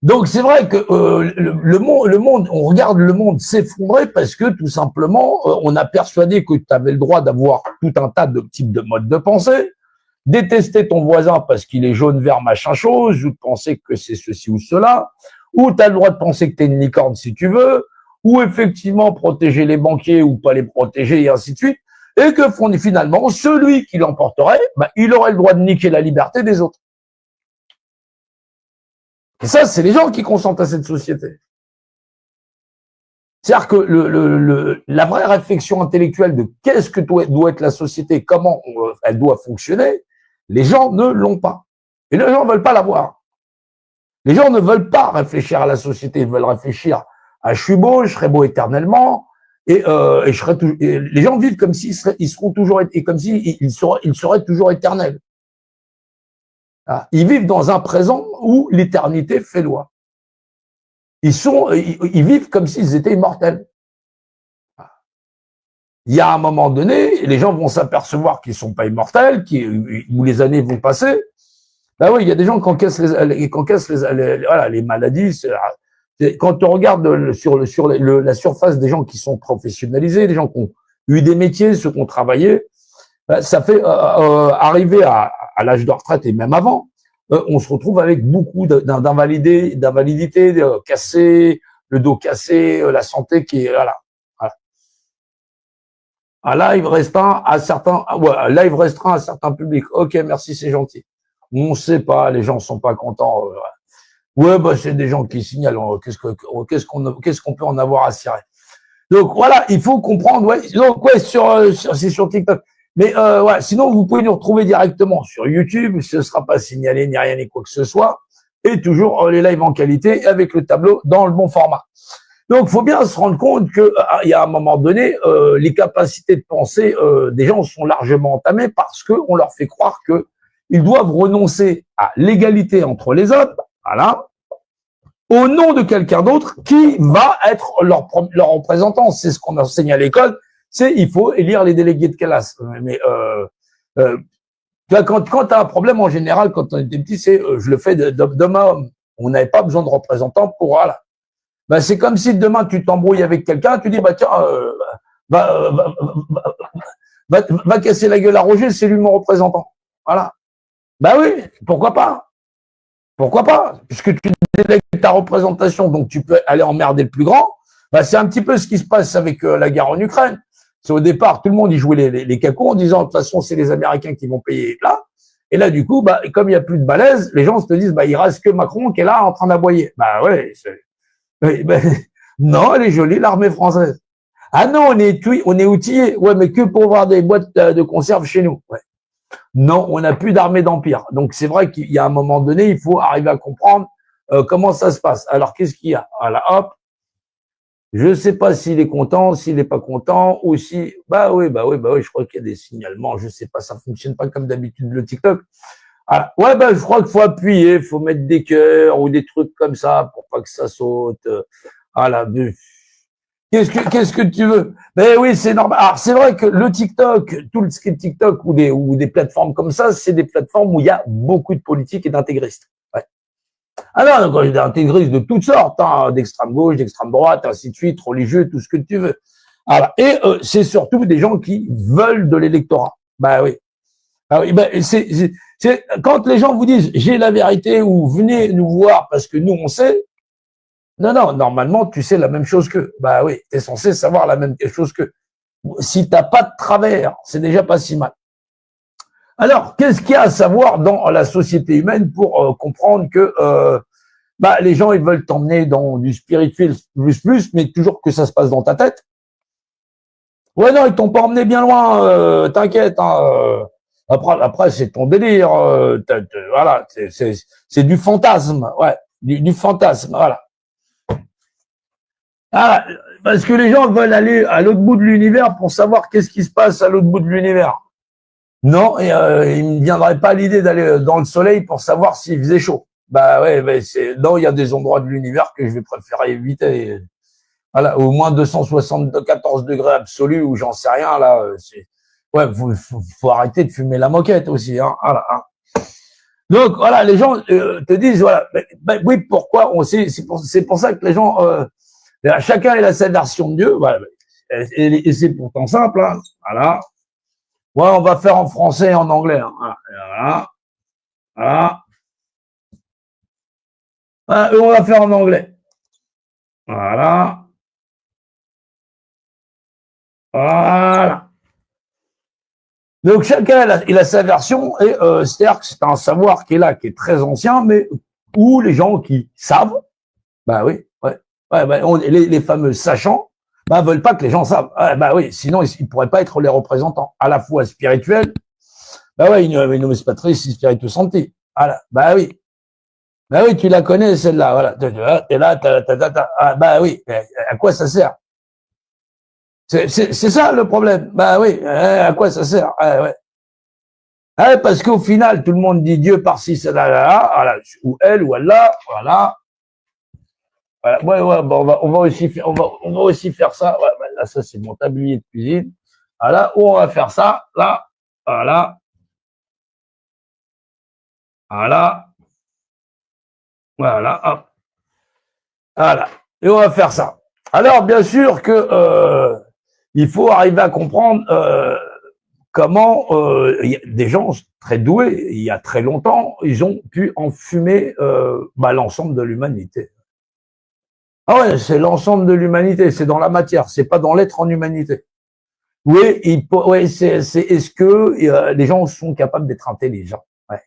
Donc c'est vrai que le monde, on regarde le monde s'effondrer parce que tout simplement, on a persuadé que tu avais le droit d'avoir tout un tas de types de modes de pensée, détester ton voisin parce qu'il est jaune, vert, machin chose, ou de penser que c'est ceci ou cela, ou tu as le droit de penser que tu es une licorne si tu veux, ou effectivement protéger les banquiers ou pas les protéger et ainsi de suite, et que finalement, celui qui l'emporterait, il aurait le droit de niquer la liberté des autres. Et ça, c'est les gens qui consentent à cette société. C'est-à-dire que la vraie réflexion intellectuelle de qu'est-ce que doit être la société, comment elle doit fonctionner, les gens ne l'ont pas. Et les gens ne veulent pas l'avoir. Les gens ne veulent pas réfléchir à la société, ils veulent réfléchir à je suis beau, je serai beau éternellement, et je serai toujours. Les gens vivent comme s'ils seront toujours, et comme s'ils seraient toujours éternels. Ils vivent dans un présent où l'éternité fait loi. Ils vivent comme s'ils étaient immortels. Il y a un moment donné, les gens vont s'apercevoir qu'ils sont pas immortels, où les années vont passer. Ben oui, il y a des gens qui encaissent les maladies. Quand on regarde sur la surface des gens qui sont professionnalisés, des gens qui ont eu des métiers, ceux qui ont travaillé, ça fait arriver à l'âge de retraite et même avant, on se retrouve avec beaucoup d'invalidité, cassé, le dos cassé, la santé qui est voilà. Un live restreint à certains, live restreint à certains publics. Ok, merci, c'est gentil. On sait pas, les gens sont pas contents. Ouais, c'est des gens qui signalent. Qu'est-ce qu'on peut en avoir à cirer. Donc voilà, il faut comprendre. Ouais, donc ouais, c'est sur TikTok. Mais sinon vous pouvez nous retrouver directement sur YouTube. Ce sera pas signalé ni rien ni quoi que ce soit. Et toujours les lives en qualité avec le tableau dans le bon format. Donc, faut bien se rendre compte que il y a un moment donné, les capacités de penser des gens sont largement entamées parce que on leur fait croire que ils doivent renoncer à l'égalité entre les hommes, voilà, au nom de quelqu'un d'autre qui va être leur représentant. C'est ce qu'on enseigne à l'école. C'est il faut élire les délégués de classe. Mais quand tu as un problème en général, quand on était petit, c'est je le fais d'homme à homme. On n'avait pas besoin de représentants pour voilà. C'est comme si demain tu t'embrouilles avec quelqu'un, tu dis tiens, va casser la gueule à Roger, c'est lui mon représentant. Voilà. Oui, pourquoi pas? Pourquoi pas? Puisque tu délègues ta représentation, donc tu peux aller emmerder le plus grand. C'est un petit peu ce qui se passe avec la guerre en Ukraine. C'est au départ, tout le monde y jouait les cacos en disant de toute façon c'est les Américains qui vont payer là. Et là du coup, comme il n'y a plus de balèze, les gens se disent il reste que Macron qui est là en train d'aboyer. Ouais. Non, elle est jolie, l'armée française. Ah non, on est outillé. Ouais, mais que pour avoir des boîtes de conserve chez nous. Ouais. Non, on n'a plus d'armée d'empire. Donc c'est vrai qu'il y a un moment donné, il faut arriver à comprendre comment ça se passe. Alors qu'est-ce qu'il y a? Voilà, hop. Je sais pas s'il est content, s'il n'est pas content, ou si oui, je crois qu'il y a des signalements. Je sais pas, ça fonctionne pas comme d'habitude le TikTok. Ah, je crois qu'il faut appuyer, il faut mettre des cœurs ou des trucs comme ça pour pas que ça saute. Voilà. Qu'est-ce que tu veux? Oui, c'est normal. Alors, c'est vrai que le TikTok, tout ce qui est TikTok ou des plateformes comme ça, c'est des plateformes où il y a beaucoup de politiques et d'intégristes. Ouais. Alors, donc, j'ai des intégristes de toutes sortes, d'extrême gauche, d'extrême droite, ainsi de suite, religieux, tout ce que tu veux. Voilà. Et c'est surtout des gens qui veulent de l'électorat. Oui. Ah oui, c'est quand les gens vous disent j'ai la vérité ou venez nous voir parce que nous on sait. Non, normalement tu sais la même chose qu'eux. Oui, tu es censé savoir la même chose qu'eux. Si t'as pas de travers, c'est déjà pas si mal. Alors, qu'est-ce qu'il y a à savoir dans la société humaine pour comprendre que les gens ils veulent t'emmener dans du spirituel plus, mais toujours que ça se passe dans ta tête. Ouais, non, ils t'ont pas emmené bien loin, t'inquiète. Après, c'est ton délire. Voilà, c'est du fantasme, ouais, du fantasme, voilà. Parce que les gens veulent aller à l'autre bout de l'univers pour savoir qu'est-ce qui se passe à l'autre bout de l'univers. Non, et il me viendrait pas l'idée d'aller dans le soleil pour savoir s'il faisait chaud. Non, il y a des endroits de l'univers que je vais préférer éviter. Voilà, au moins 274 degrés absolus ou j'en sais rien là. Ouais, faut arrêter de fumer la moquette aussi, hein. Voilà, hein. Donc voilà, les gens te disent voilà, oui, pourquoi on sait, c'est pour ça que les gens, chacun il a sa version de Dieu, voilà, et c'est pourtant simple, hein, voilà. Ouais, on va faire en français et en anglais, hein, voilà, voilà, voilà, et on va faire en anglais, voilà, voilà. Donc chacun il a sa version et c'est-à-dire que c'est un savoir qui est là, qui est très ancien, mais où les gens qui savent, bah oui, ouais, ouais bah, les fameux sachants, bah veulent pas que les gens savent. Ah, bah oui, sinon ils pourraient pas être les représentants à la fois spirituels. Bah ouais, une nomme Patris Spiritus Sancti. Voilà, bah oui, tu la connais celle-là, voilà. Et là, ah, bah oui, à quoi ça sert? C'est ça le problème. Bah oui, à quoi ça sert? Ah, ouais. Ah, parce qu'au final, tout le monde dit Dieu par-ci, ça, là, voilà, ou elle, ou Allah, voilà. Voilà. Ouais, bon, on va aussi faire ça. Ouais, bah, là, ça, c'est mon tablier de cuisine. Voilà, où on va faire ça, là, voilà, voilà, voilà, hop, voilà. Et on va faire ça. Alors, bien sûr que il faut arriver à comprendre comment des gens très doués, il y a très longtemps, ils ont pu enfumer l'ensemble de l'humanité. Ah ouais, c'est l'ensemble de l'humanité, c'est dans la matière, c'est pas dans l'être en humanité. Oui, est-ce que les gens sont capables d'être intelligents? Ouais.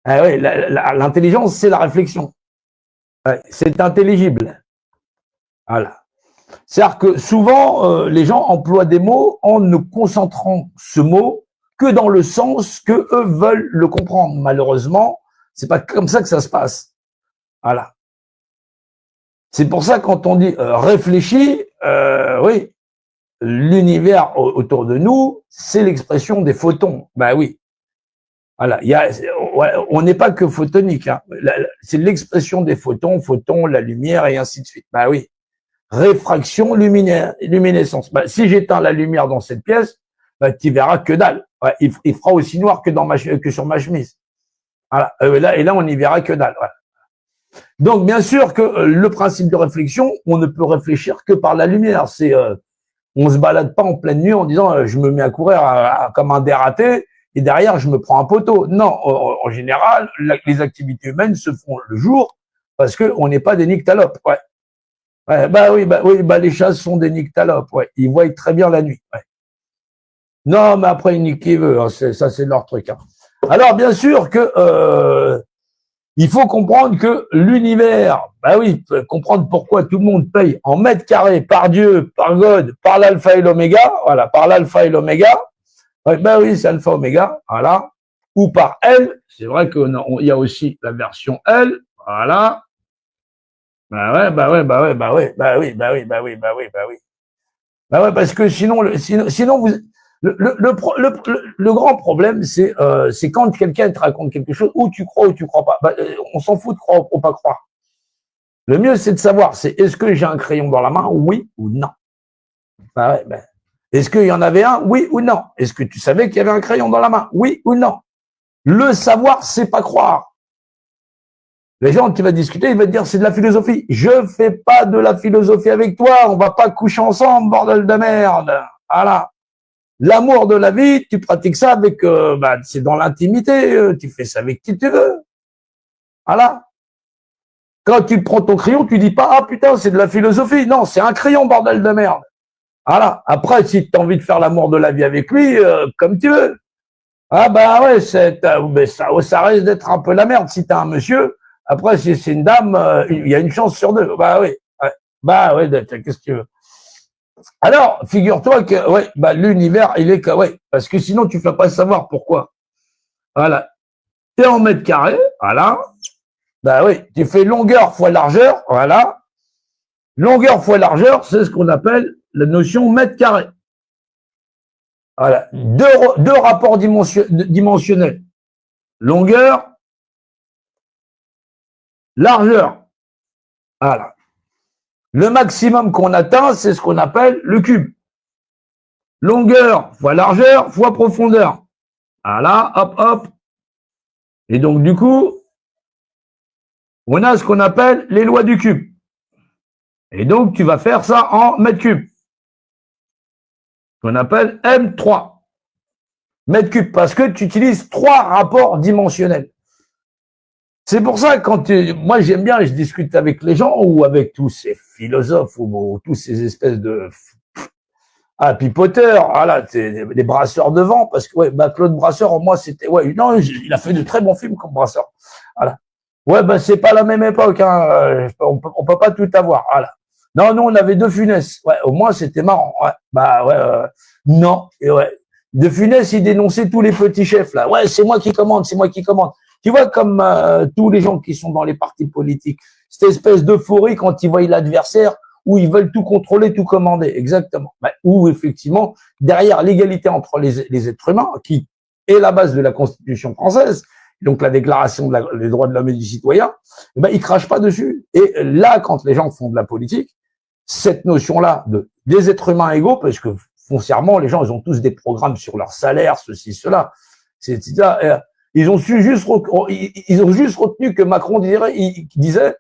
Ah ouais, l'intelligence, c'est la réflexion. Ouais, c'est intelligible. Voilà. C'est-à-dire que souvent, les gens emploient des mots en ne concentrant ce mot que dans le sens que eux veulent le comprendre. Malheureusement, c'est pas comme ça que ça se passe. Voilà. C'est pour ça quand on dit réfléchis, oui, l'univers autour de nous, c'est l'expression des photons. Ben oui. Voilà. On n'est pas que photonique. Hein. C'est l'expression des photons, la lumière et ainsi de suite. Ben oui. Réfraction, luminescence. Ben, si j'éteins la lumière dans cette pièce, ben, tu verras que dalle. Ouais, il fera aussi noir que sur ma chemise. Voilà. Et là, on n'y verra que dalle. Voilà. Donc, bien sûr que le principe de réflexion, on ne peut réfléchir que par la lumière. On se balade pas en pleine nuit en disant je me mets à courir comme un dératé et derrière je me prends un poteau. Non, en général, les activités humaines se font le jour parce que on n'est pas des nyctalopes. Ouais. Ouais, les chats sont des nyctalopes. Ouais, ils voient très bien la nuit. Ouais. Non, mais après ils niquent qui veut. Hein, ça c'est leur truc. Hein. Alors bien sûr que il faut comprendre que l'univers, comprendre pourquoi tout le monde paye en mètres carrés par Dieu, par God, par l'alpha et l'oméga, voilà, par l'alpha et l'oméga, oui, c'est alpha oméga, voilà, ou par L, c'est vrai qu'il y a aussi la version L, voilà, parce que sinon vous, le grand problème, c'est quand quelqu'un te raconte quelque chose, ou tu crois pas. On s'en fout de croire ou pas croire. Le mieux, c'est de savoir, est-ce que j'ai un crayon dans la main, oui ou non. Est-ce qu'il y en avait un, oui ou non. Est-ce que tu savais qu'il y avait un crayon dans la main, oui ou non. Le savoir, c'est pas croire. Les gens qui vont discuter, ils vont te dire c'est de la philosophie. Je fais pas de la philosophie avec toi, on va pas coucher ensemble, bordel de merde. Voilà. L'amour de la vie, tu pratiques ça avec, c'est dans l'intimité, tu fais ça avec qui tu veux. Voilà. Quand tu prends ton crayon, tu dis pas, ah putain, c'est de la philosophie. Non, c'est un crayon, bordel de merde. Voilà. Après, si tu as envie de faire l'amour de la vie avec lui, comme tu veux. Ah ça risque d'être un peu la merde si t'as un monsieur. Après, si c'est une dame, il y a une chance sur deux. Qu'est-ce que tu veux. Alors, figure-toi que l'univers, il est que parce que sinon tu ne vas pas savoir pourquoi. Voilà. T'es en mètres carrés, voilà. Tu fais longueur fois largeur, voilà. Longueur fois largeur, c'est ce qu'on appelle la notion mètre carré. Voilà. Deux rapports dimensionnels. Longueur, largeur. Voilà. Le maximum qu'on atteint, c'est ce qu'on appelle le cube. Longueur fois largeur fois profondeur. Voilà, hop, hop. Et donc, du coup, on a ce qu'on appelle les lois du cube. Et donc, tu vas faire ça en mètres cubes. Qu'on appelle M3. Mètres cubes, parce que tu utilises 3 rapports dimensionnels. C'est pour ça que moi j'aime bien, je discute avec les gens ou avec tous ces philosophes ou tous ces espèces de pipoteurs, voilà, c'est des brasseurs de vent, parce que ouais, Claude Brasseur, moi c'était, ouais, non, il a fait de très bons films comme Brasseur, voilà. Ouais, c'est pas la même époque, hein, on peut pas tout avoir, voilà. Non, nous on avait De Funès, ouais, au moins c'était marrant, ouais, non, et ouais. De Funès, il dénonçait tous les petits chefs là, ouais, c'est moi qui commande, c'est moi qui commande. Tu vois, comme tous les gens qui sont dans les partis politiques, cette espèce d'euphorie quand ils voient l'adversaire, où ils veulent tout contrôler, tout commander, exactement. Où effectivement, derrière l'égalité entre les êtres humains, qui est la base de la Constitution française, donc la Déclaration des droits de l'homme et du citoyen, ils crachent pas dessus. Et là, quand les gens font de la politique, cette notion-là des êtres humains égaux, parce que foncièrement, les gens, ils ont tous des programmes sur leur salaire, ceci, cela, ils ont juste retenu que Macron disait,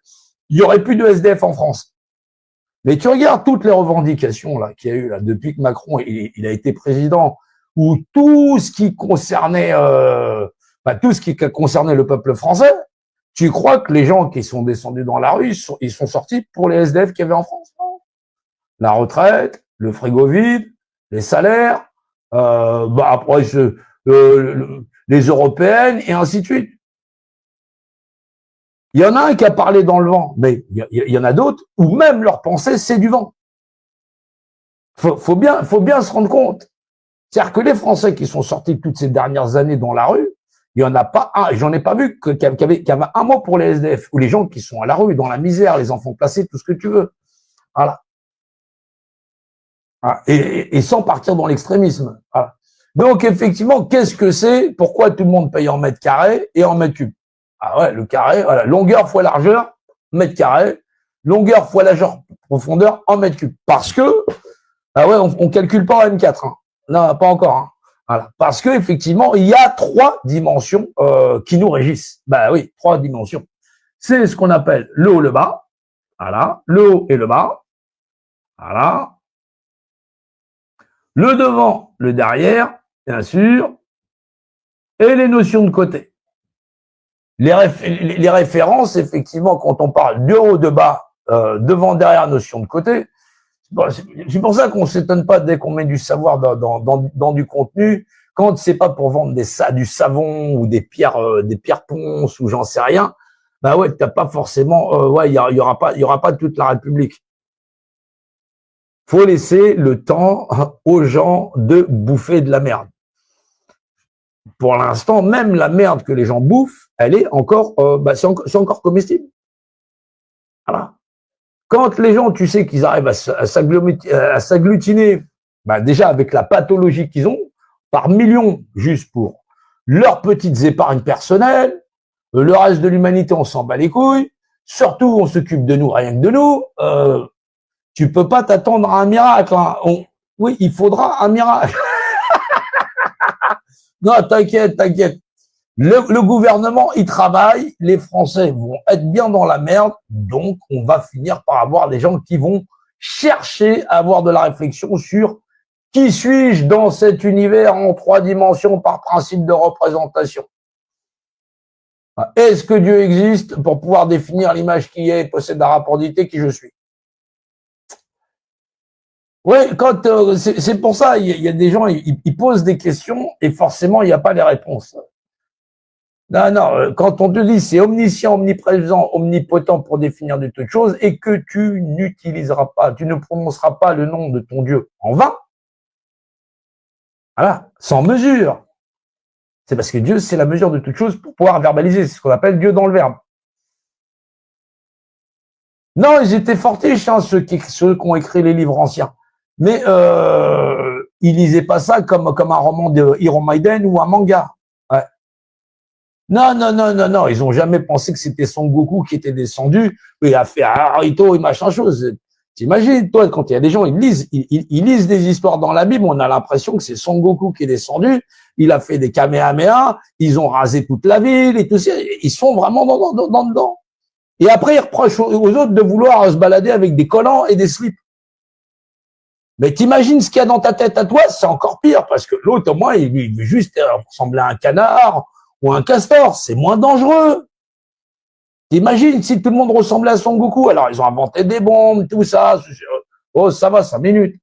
il y aurait plus de SDF en France. Mais tu regardes toutes les revendications là qu'il y a eu là depuis que Macron il a été président, où tout ce qui concernait le peuple français, tu crois que les gens qui sont descendus dans la rue, ils sont sortis pour les SDF qu'il y avait en France, non? La retraite, le frigo vide, les salaires, après les européennes et ainsi de suite. Il y en a un qui a parlé dans le vent, mais il y en a d'autres où même leur pensée, c'est du vent. Faut bien se rendre compte. C'est-à-dire que les Français qui sont sortis toutes ces dernières années dans la rue, il y en a pas un, j'en ai pas vu qu'il y avait un mot pour les SDF, ou les gens qui sont à la rue, dans la misère, les enfants placés, tout ce que tu veux. Voilà. Et sans partir dans l'extrémisme. Voilà. Donc, effectivement, qu'est-ce que c'est? Pourquoi tout le monde paye en mètres carrés et en mètres cubes? Ah ouais, le carré, voilà, longueur fois largeur, mètre carré, longueur fois largeur, profondeur en mètre cube. Parce que, on calcule pas en M4, hein. Non, pas encore, hein. Voilà. Parce que, effectivement, il y a 3 dimensions, qui nous régissent. Oui, 3 dimensions. C'est ce qu'on appelle le haut, le bas. Voilà. Le haut et le bas. Voilà. Le devant, le derrière, bien sûr. Et les notions de côté. Les références, effectivement, quand on parle de haut, de bas, devant, derrière, notion de côté, c'est pour ça qu'on s'étonne pas dès qu'on met du savoir dans du contenu, quand c'est pas pour vendre du savon ou des pierres ponces ou j'en sais rien, t'as pas forcément, il y aura pas toute la République. Faut laisser le temps aux gens de bouffer de la merde. Pour l'instant, même la merde que les gens bouffent, elle est encore, c'est encore comestible. Voilà. Quand les gens, tu sais qu'ils arrivent à s'agglutiner, déjà avec la pathologie qu'ils ont, par millions, juste pour leurs petites épargnes personnelles, le reste de l'humanité, on s'en bat les couilles, surtout on s'occupe de nous, rien que de nous, tu peux pas t'attendre à un miracle. Hein. Oui, il faudra un miracle. Non, t'inquiète. Le gouvernement, il travaille, les Français vont être bien dans la merde, donc on va finir par avoir des gens qui vont chercher à avoir de la réflexion sur qui suis-je dans cet univers en 3 dimensions par principe de représentation. Est-ce que Dieu existe pour pouvoir définir l'image qui est, possède la rapport d'identité qui je suis? Oui, c'est pour ça, il y a des gens, ils posent des questions et forcément, il n'y a pas les réponses. Non, quand on te dit c'est omniscient, omniprésent, omnipotent pour définir de toutes choses et que tu n'utiliseras pas, tu ne prononceras pas le nom de ton Dieu en vain, voilà, sans mesure. C'est parce que Dieu, c'est la mesure de toutes choses pour pouvoir verbaliser. C'est ce qu'on appelle Dieu dans le verbe. Non, ils étaient fortiches, hein, ceux qui ont écrit les livres anciens. Mais ils lisaient pas ça comme un roman de Hiro Maiden ou un manga. Ouais. Non, ils ont jamais pensé que c'était Son Goku qui était descendu et a fait Naruto et machin chose. T'imagines, toi, quand il y a des gens, ils lisent des histoires dans la Bible, on a l'impression que c'est Son Goku qui est descendu, il a fait des Kamehameha, ils ont rasé toute la ville et tout ça, ils sont vraiment dedans. Et après, ils reprochent aux autres de vouloir se balader avec des collants et des slips. Mais t'imagines ce qu'il y a dans ta tête à toi, c'est encore pire, parce que l'autre, au moins, il veut juste ressembler à un canard ou à un castor, c'est moins dangereux. T'imagines si tout le monde ressemblait à Son Goku, alors ils ont inventé des bombes, tout ça. Oh, ça va, 5 minutes.